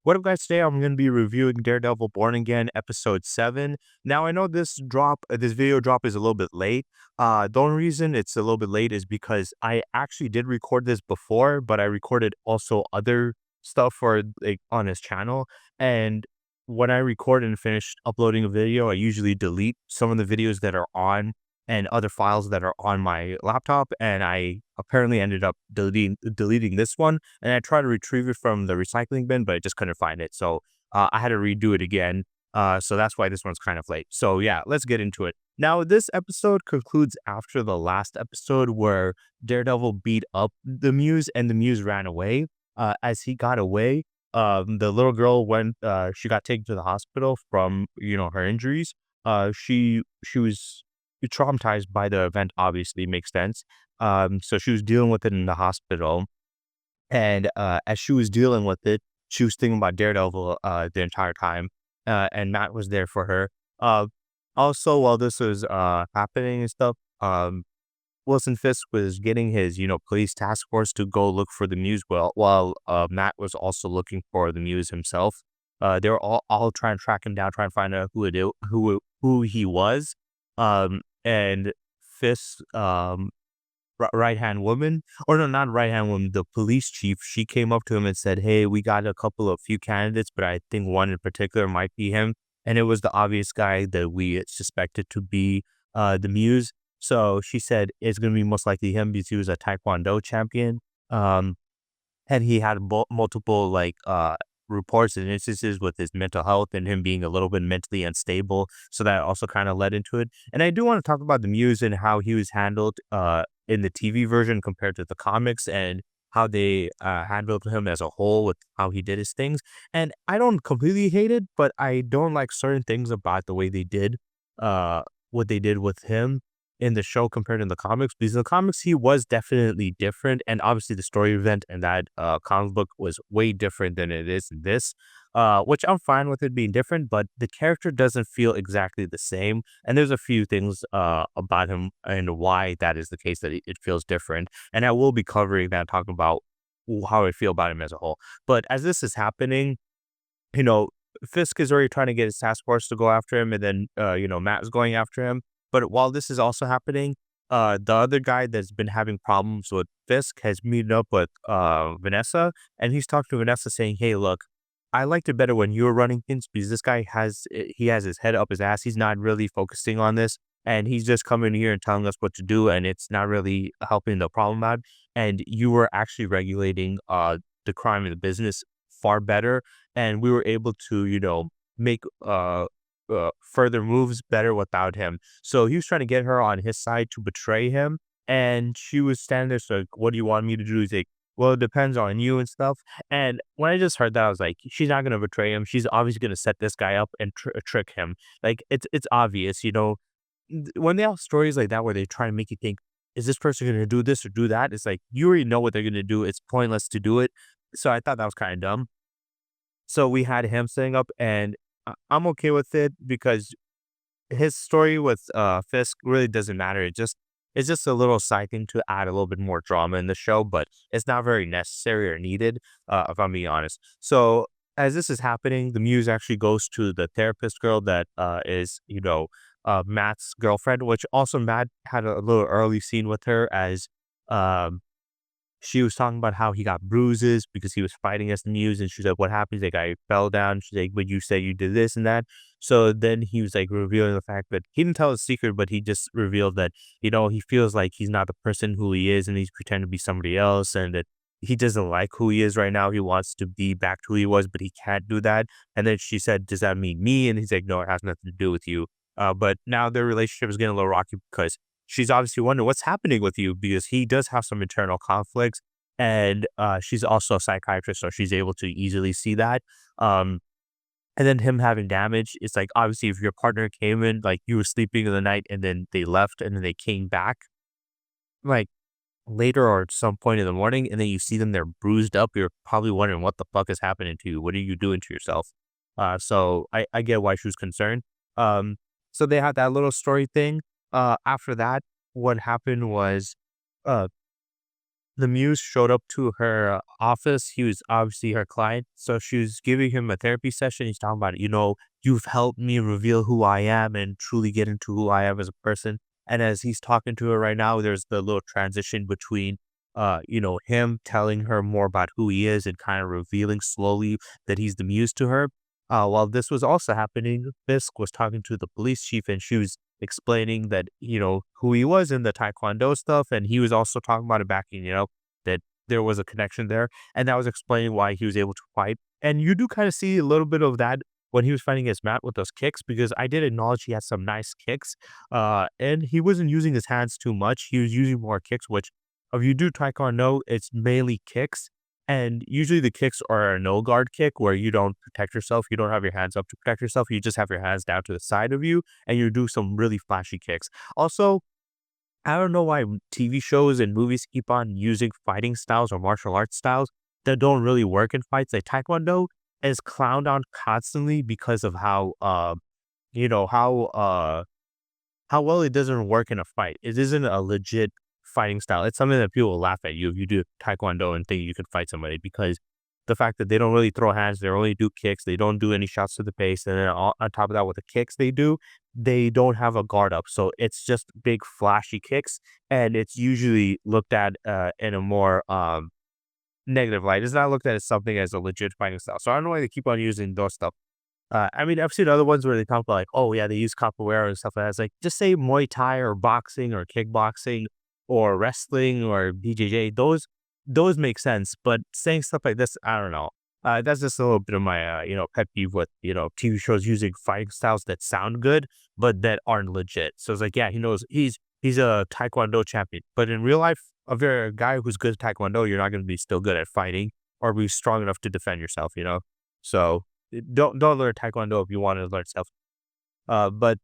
What up, guys? Today I'm going to be reviewing Daredevil Born Again episode 7. Now, I know this video drop is a little bit late. The only reason it's a little bit late is because I actually did record this before, but I recorded also other stuff for like on his channel. And when I record and finish uploading a video, I usually delete some of the videos that are on and other files that are on my laptop. And I apparently ended up deleting this one, and I tried to retrieve it from the recycling bin, but I just couldn't find it. So I had to redo it again. So that's why this one's kind of late. So yeah, let's get into it. Now, this episode concludes after the last episode where Daredevil beat up the Muse and the Muse ran away. As he got away, the little girl she got taken to the hospital from, her injuries. She was traumatized by the event, obviously makes sense. So she was dealing with it in the hospital, and, as she was dealing with it, she was thinking about Daredevil, the entire time, and Matt was there for her. Uh, Also, while this was, happening and stuff, Wilson Fisk was getting his, police task force to go look for the Muse while Matt was also looking for the Muse himself. They were all trying to track him down, trying to find out who he was. And Fisk, right hand woman, or no, not right hand woman, the police chief, she came up to him and said, "Hey, we got a few candidates, but I think one in particular might be him." And it was the obvious guy that we suspected to be the Muse. So she said it's going to be most likely him because he was a Taekwondo champion. Um, and he had multiple reports and instances with his mental health and him being a little bit mentally unstable. So that also kind of led into it. And I do want to talk about the Muse and how he was handled in the TV version compared to the comics, and how they handled him as a whole with how he did his things. And I don't completely hate it, but I don't like certain things about the way they did uh what they did with him in the show compared to the comics, because in the comics he was definitely different, and obviously the story event and that comic book was way different than it is in this, which I'm fine with it being different, but the character doesn't feel exactly the same, and there's a few things about him and why that is the case, that it feels different, and I will be covering that, talking about how I feel about him as a whole. But as this is happening, you know, Fisk is already trying to get his task force to go after him, and then, Matt is going after him. But while this is also happening, the other guy that's been having problems with Fisk has meeted up with Vanessa, and he's talking to Vanessa saying, "Hey, look, I liked it better when you were running things because this guy he has his head up his ass. He's not really focusing on this, and he's just coming here and telling us what to do, and it's not really helping the problem out. And you were actually regulating the crime and the business far better, and we were able to, make further moves better without him." So he was trying to get her on his side to betray him, and she was standing there, so like, "What do you want me to do?" He's like, "Well, it depends on you and stuff." And when I just heard that, I was like, she's not gonna betray him. She's obviously gonna set this guy up and trick him. Like it's obvious, when they have stories like that where they try to make you think, is this person gonna do this or do that? It's like you already know what they're gonna do. It's pointless to do it. So I thought that was kind of dumb. So we had him setting up, and I'm okay with it because his story with Fisk really doesn't matter. It's just a little side thing to add a little bit more drama in the show, but it's not very necessary or needed, if I'm being honest. So as this is happening, the Muse actually goes to the therapist girl that is, Matt's girlfriend, which also Matt had a little early scene with her as um she was talking about how he got bruises because he was fighting as the Muse, and she's like, "What happened?" He's like, "I fell down." She's like, "But you said you did this and that." So then he was like revealing the fact that he didn't tell his secret, but he just revealed that, he feels like he's not the person who he is, and he's pretending to be somebody else, and that he doesn't like who he is right now. He wants to be back to who he was, but he can't do that. And then she said, "Does that mean me?" And he's like, "No, it has nothing to do with you." But now their relationship is getting a little rocky because she's obviously wondering what's happening with you, because he does have some internal conflicts, and she's also a psychiatrist, so she's able to easily see that. Um, and then him having damage, it's like, obviously if your partner came in, like you were sleeping in the night and then they left and then they came back, like later or at some point in the morning, and then you see them, they're bruised up, you're probably wondering what the fuck is happening to you. What are you doing to yourself? So I get why she was concerned. Um, so they had that little story thing. After that, what happened was, uh, the muse showed up to her office. He was obviously her client. So she was giving him a therapy session. He's talking about, you've helped me reveal who I am and truly get into who I am as a person. And as he's talking to her right now, there's the little transition between, him telling her more about who he is and kind of revealing slowly that he's the muse to her. While this was also happening, Fisk was talking to the police chief and she was explaining that, who he was in the Taekwondo stuff. And he was also talking about it back in, that there was a connection there. And that was explaining why he was able to fight. And you do kind of see a little bit of that when he was fighting against Matt with those kicks, because I did acknowledge he had some nice kicks. And he wasn't using his hands too much. He was using more kicks, which if you do Taekwondo, it's mainly kicks. And usually the kicks are a no guard kick where you don't protect yourself. You don't have your hands up to protect yourself. You just have your hands down to the side of you and you do some really flashy kicks. Also, I don't know why TV shows and movies keep on using fighting styles or martial arts styles that don't really work in fights. Like Taekwondo is clowned on constantly because of you know, how uh how well it doesn't work in a fight. It isn't a legit fighting style. It's something that people will laugh at you if you do Taekwondo and think you can fight somebody, because the fact that they don't really throw hands, they only do kicks, they don't do any shots to the face, and then on top of that, with the kicks they do, they don't have a guard up. So it's just big flashy kicks, and it's usually looked at in a more negative light. It's not looked at as something as a legit fighting style. So I don't know why they keep on using those stuff. I mean, I've seen other ones where they talk about like, oh yeah, they use capoeira and stuff like that. It's like, just say Muay Thai or boxing or kickboxing or wrestling or BJJ. Those make sense, but saying stuff like this, I don't know. That's just a little bit of my pet peeve with TV shows using fighting styles that sound good but that aren't legit. So it's like, yeah, he knows he's a Taekwondo champion, but in real life, if you're a guy who's good at Taekwondo, you're not going to be still good at fighting or be strong enough to defend yourself. So don't learn Taekwondo if you want to learn self. But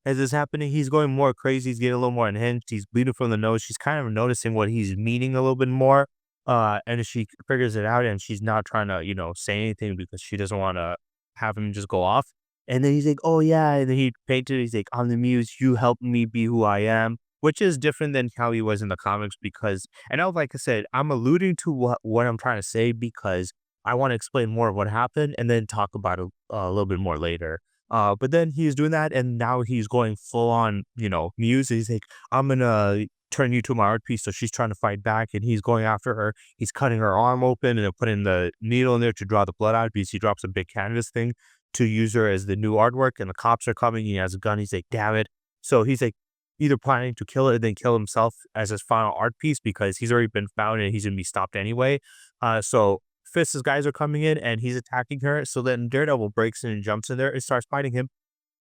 as this happening, he's going more crazy. He's getting a little more unhinged. He's bleeding from the nose. She's kind of noticing what he's meaning a little bit more. And she figures it out, and she's not trying to, say anything because she doesn't want to have him just go off. And then he's like, "Oh yeah," and then he painted. He's like, "I'm the muse. You helped me be who I am," which is different than how he was in the comics. Because, and now, like I said, I'm alluding to what I'm trying to say because I want to explain more of what happened and then talk about it a little bit more later. But then he's doing that, and now he's going full on, muse. He's like, "I'm gonna turn you to my art piece." So she's trying to fight back, and he's going after her. He's cutting her arm open and then putting the needle in there to draw the blood out because he drops a big canvas thing to use her as the new artwork. And the cops are coming. He has a gun. He's like, "Damn it!" So he's like, either planning to kill her and then kill himself as his final art piece because he's already been found and he's gonna be stopped anyway. So Fist's guys are coming in and he's attacking her. So then Daredevil breaks in and jumps in there and starts fighting him.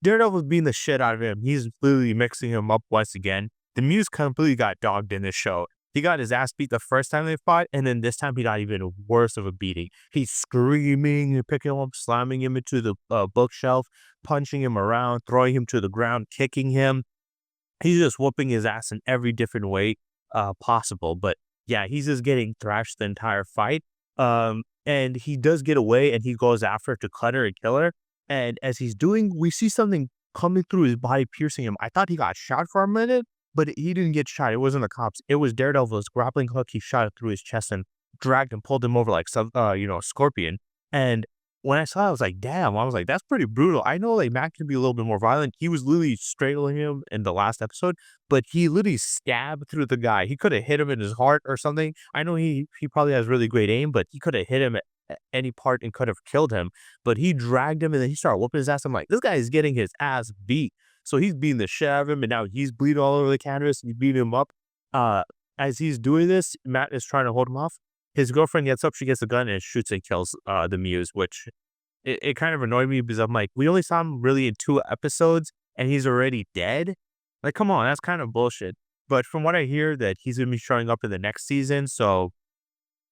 Daredevil's beating the shit out of him. He's literally mixing him up once again. The Muse completely got dogged in this show. He got his ass beat the first time they fought, and then this time he got even worse of a beating. He's screaming, picking him up, slamming him into the bookshelf, punching him around, throwing him to the ground, kicking him. He's just whooping his ass in every different way possible. But yeah, he's just getting thrashed the entire fight. And he does get away and he goes after her to cut her and kill her. And as he's doing, we see something coming through his body, piercing him. I thought he got shot for a minute, but he didn't get shot. It wasn't the cops. It was Daredevil's grappling hook. He shot it through his chest and dragged and pulled him over like some, scorpion. And when I saw it, I was like, damn, I was like, that's pretty brutal. I know like Matt can be a little bit more violent. He was literally strangling him in the last episode, but he literally stabbed through the guy. He could have hit him in his heart or something. I know he probably has really great aim, but he could have hit him at any part and could have killed him. But he dragged him and then he started whooping his ass. I'm like, this guy is getting his ass beat. So he's beating the shit out of him, and now he's bleeding all over the canvas. He's beating him up. As he's doing this, Matt is trying to hold him off. His girlfriend gets up, she gets a gun and shoots and kills the Muse, which it kind of annoyed me because I'm like, we only saw him really in 2 episodes and he's already dead. Like, come on, that's kind of bullshit. But from what I hear, that he's gonna be showing up in the next season, so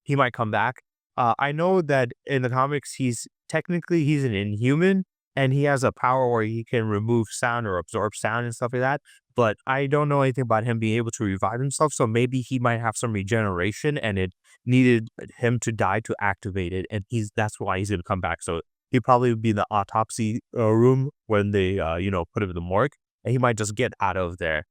he might come back. I know that in the comics, he's an Inhuman, and he has a power where he can remove sound or absorb sound and stuff like that. But I don't know anything about him being able to revive himself, so maybe he might have some regeneration, and it needed him to die to activate it, and that's why he's gonna come back. So he probably would be in the autopsy room when they put him in the morgue, and he might just get out of there.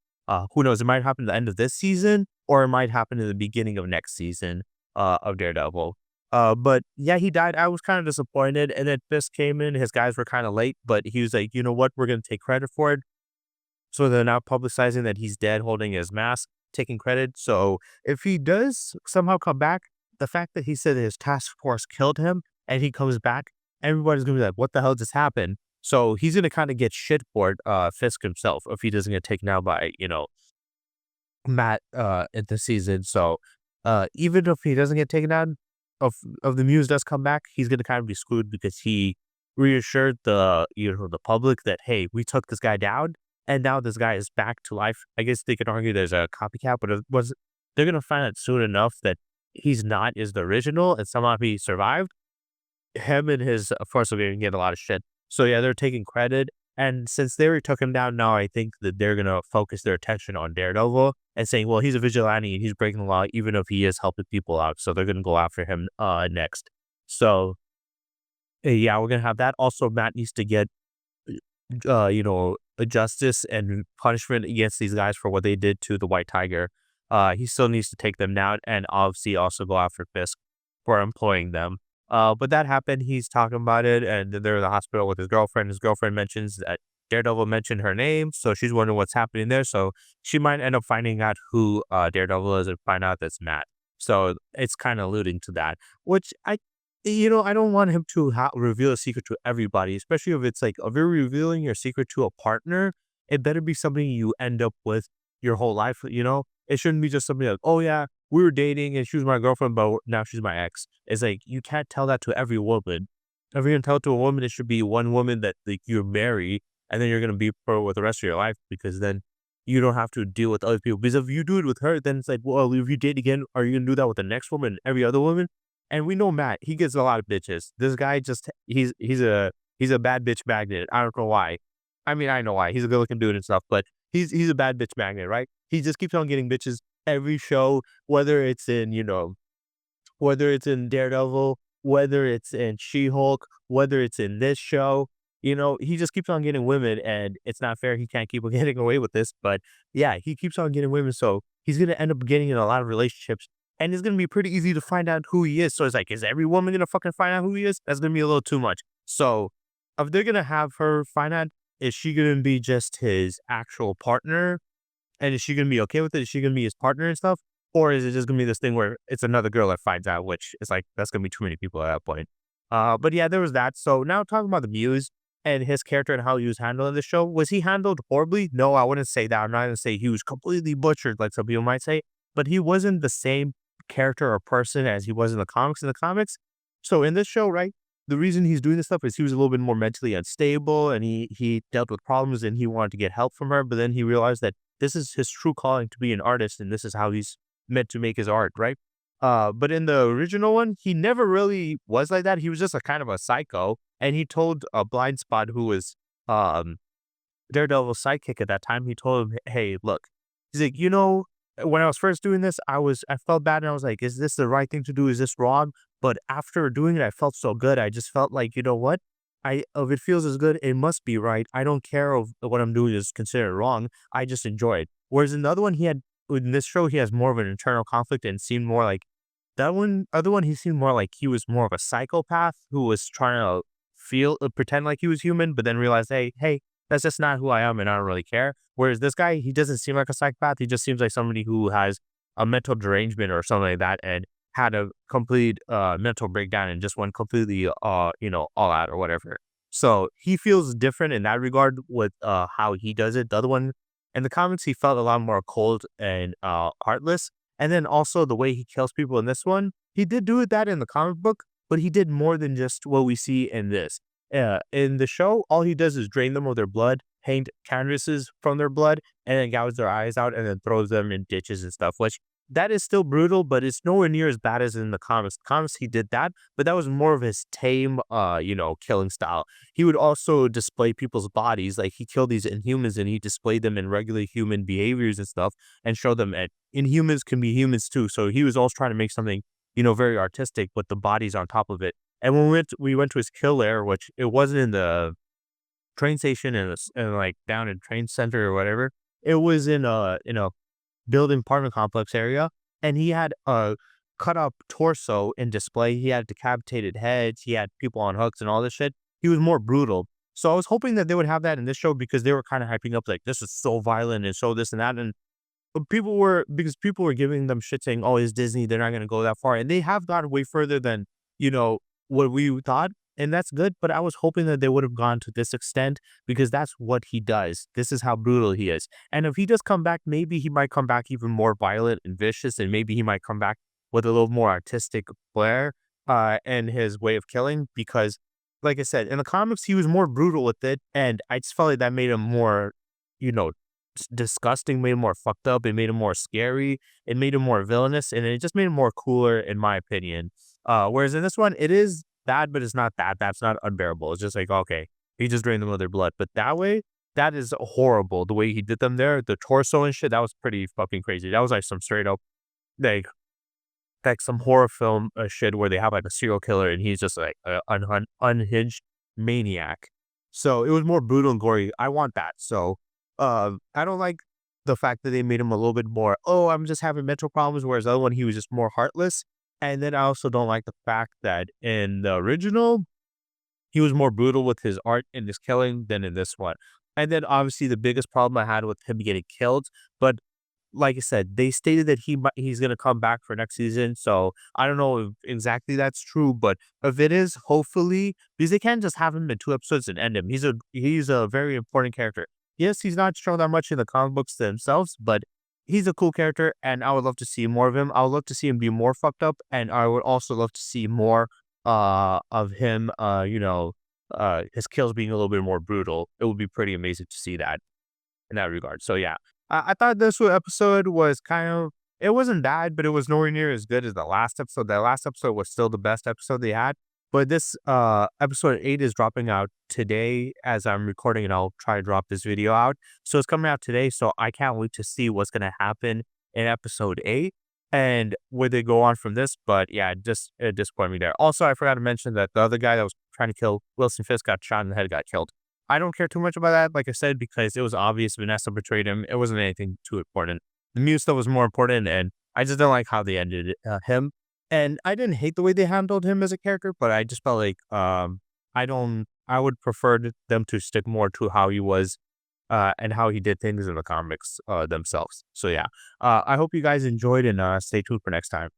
Who knows? It might happen at the end of this season, or it might happen in the beginning of next season of Daredevil. But yeah, he died. I was kind of disappointed. And then Fisk came in. His guys were kind of late, but he was like, you know what? We're going to take credit for it. So they're now publicizing that he's dead, holding his mask, taking credit. So if he does somehow come back, the fact that he said his task force killed him and he comes back, everybody's gonna be like, "What the hell just happened?" So he's gonna kind of get shit for it, Fisk himself, if he doesn't get taken out by Matt in the season. So even if he doesn't get taken out, of the Muse does come back, he's gonna kind of be screwed because he reassured the public that, hey, we took this guy down and now this guy is back to life. I guess they could argue there's a copycat, but it was they're gonna find out soon enough that he's not is the original and somehow he survived. Him and his force will get a lot of shit. So yeah, they're taking credit. And since they already took him down, now I think that they're gonna focus their attention on Daredevil and saying, well, he's a vigilante and he's breaking the law, even if he is helping people out. So they're gonna go after him next. So yeah, we're gonna have that. Also, Matt needs to get a justice and punishment against these guys for what they did to the White Tiger. He still needs to take them down and obviously also go after Fisk for employing them. But that happened. He's talking about it, and then they're in the hospital with his girlfriend. His girlfriend mentions that Daredevil mentioned her name, so she's wondering what's happening there. So she might end up finding out who Daredevil is and find out that's Matt. So it's kind of alluding to that, which I don't want him to reveal a secret to everybody, especially if it's like if you're revealing your secret to a partner, it better be something you end up with your whole life. It shouldn't be just something like, oh yeah, we were dating and she was my girlfriend, but now she's my ex. It's like you can't tell that to every woman. If you're gonna tell it to a woman, it should be one woman that like you marry, and then you're gonna be for with the rest of your life because then you don't have to deal with other people. Because if you do it with her, then it's like, well, if you date again, are you gonna do that with the next woman and every other woman? And we know Matt, he gets a lot of bitches. This guy just he's a bad bitch magnet. I don't know why. I mean, I know why. He's a good looking dude and stuff, but he's a bad bitch magnet, right? He just keeps on getting bitches every show, whether it's in Daredevil, whether it's in She-Hulk, whether it's in this show, he just keeps on getting women and it's not fair. He can't keep getting away with this, but yeah, he keeps on getting women. So he's going to end up getting in a lot of relationships and it's going to be pretty easy to find out who he is. So it's like, is every woman going to fucking find out who he is? That's going to be a little too much. So if they're going to have her find out, is she going to be just his actual partner? And is she gonna be okay with it? Is she gonna be his partner and stuff? Or is it just gonna be this thing where it's another girl that finds out, which is like, that's gonna be too many people at that point. But yeah, there was that. So now talking about the Muse and his character and how he was handled in the show, was he handled horribly? No, I wouldn't say that. I'm not gonna say he was completely butchered, like some people might say, but he wasn't the same character or person as he was in the comics. So in this show, right? The reason he's doing this stuff is he was a little bit more mentally unstable and he dealt with problems and he wanted to get help from her, but then he realized that this is his true calling to be an artist, and this is how he's meant to make his art, right? But in the original one, he never really was like that. He was just a kind of a psycho, and he told a blind spot who was um Daredevil's sidekick at that time. He told him, "Hey, look," he's like, when I was first doing this, I felt bad, and I was like, is this the right thing to do? Is this wrong? But after doing it, I felt so good. I just felt like, you know what? If it feels as good, it must be right. I don't care if what I'm doing is considered wrong. I just enjoy it. Whereas in the other one, in this show, he has more of an internal conflict and seemed more like other one, he seemed more like he was more of a psychopath who was trying to pretend like he was human, but then realized, hey, that's just not who I am and I don't really care. Whereas this guy, he doesn't seem like a psychopath. He just seems like somebody who has a mental derangement or something like that and had a complete mental breakdown and just went completely all out or whatever. So he feels different in that regard with how he does it. The other one in the comics, he felt a lot more cold and heartless. And then also the way he kills people in this one, he did do that in the comic book, but he did more than just what we see in this. In the show, all he does is drain them of their blood, paint canvases from their blood, and then gouge their eyes out and then throws them in ditches and stuff, which that is still brutal, but it's nowhere near as bad as in the comics. Comics, he did that, but that was more of his tame, killing style. He would also display people's bodies, like he killed these Inhumans and he displayed them in regular human behaviors and stuff, and showed them that Inhumans can be humans too. So he was also trying to make something, very artistic, but the bodies on top of it. And when we went to his kill lair, which it wasn't in the train station and like down in train center or whatever. It was in a building apartment complex area, and he had a cut up torso in display. He had decapitated heads. He had people on hooks and all this shit. He was more brutal. So I was hoping that they would have that in this show because they were kind of hyping up like this is so violent and so this and that. And people were giving them shit saying, "Oh, it's Disney, they're not gonna go that far," and they have gone way further than, you know, what we thought, and that's good, but I was hoping that they would have gone to this extent because that's what he does. This is how brutal he is, and if he does come back, maybe he might come back even more violent and vicious, and maybe he might come back with a little more artistic flair, in his way of killing because, like I said, in the comics, he was more brutal with it, and I just felt like that made him more, you know, disgusting, made him more fucked up, it made him more scary, it made him more villainous, and it just made him more cooler, in my opinion. Whereas in this one, it is bad, but it's not that bad. It's not unbearable. It's just like, okay, he just drained them of their blood. But that way, that is horrible. The way he did them there, the torso and shit, that was pretty fucking crazy. That was like some straight up, like, some horror film shit where they have like a serial killer and he's just like an unhinged maniac. So it was more brutal and gory. I want that. So I don't like the fact that they made him a little bit more, oh, I'm just having mental problems, whereas the other one he was just more heartless. And then I also don't like the fact that in the original, he was more brutal with his art and his killing than in this one. And then obviously the biggest problem I had with him getting killed, but like I said, they stated that he's gonna come back for next season, so I don't know if exactly that's true, but if it is, hopefully, because they can't just have him in 2 episodes and end him. He's a very important character. Yes, he's not shown that much in the comic books themselves, but he's a cool character, and I would love to see more of him. I would love to see him be more fucked up, and I would also love to see more of him, his kills being a little bit more brutal. It would be pretty amazing to see that in that regard. So yeah, I thought this episode was kind of, it wasn't bad, but it was nowhere near as good as the last episode. The last episode was still the best episode they had. But this episode 8 is dropping out today as I'm recording, and I'll try to drop this video out. So it's coming out today. So I can't wait to see what's gonna happen in episode 8 and where they go on from this. But yeah, it disappointed me there. Also, I forgot to mention that the other guy that was trying to kill Wilson Fisk got shot in the head, got killed. I don't care too much about that, like I said, because it was obvious Vanessa betrayed him. It wasn't anything too important. The Mew stuff was more important, and I just don't like how they ended him. And I didn't hate the way they handled him as a character, but I just felt like I would prefer them to stick more to how he was and how he did things in the comics themselves. So yeah, I hope you guys enjoyed and stay tuned for next time.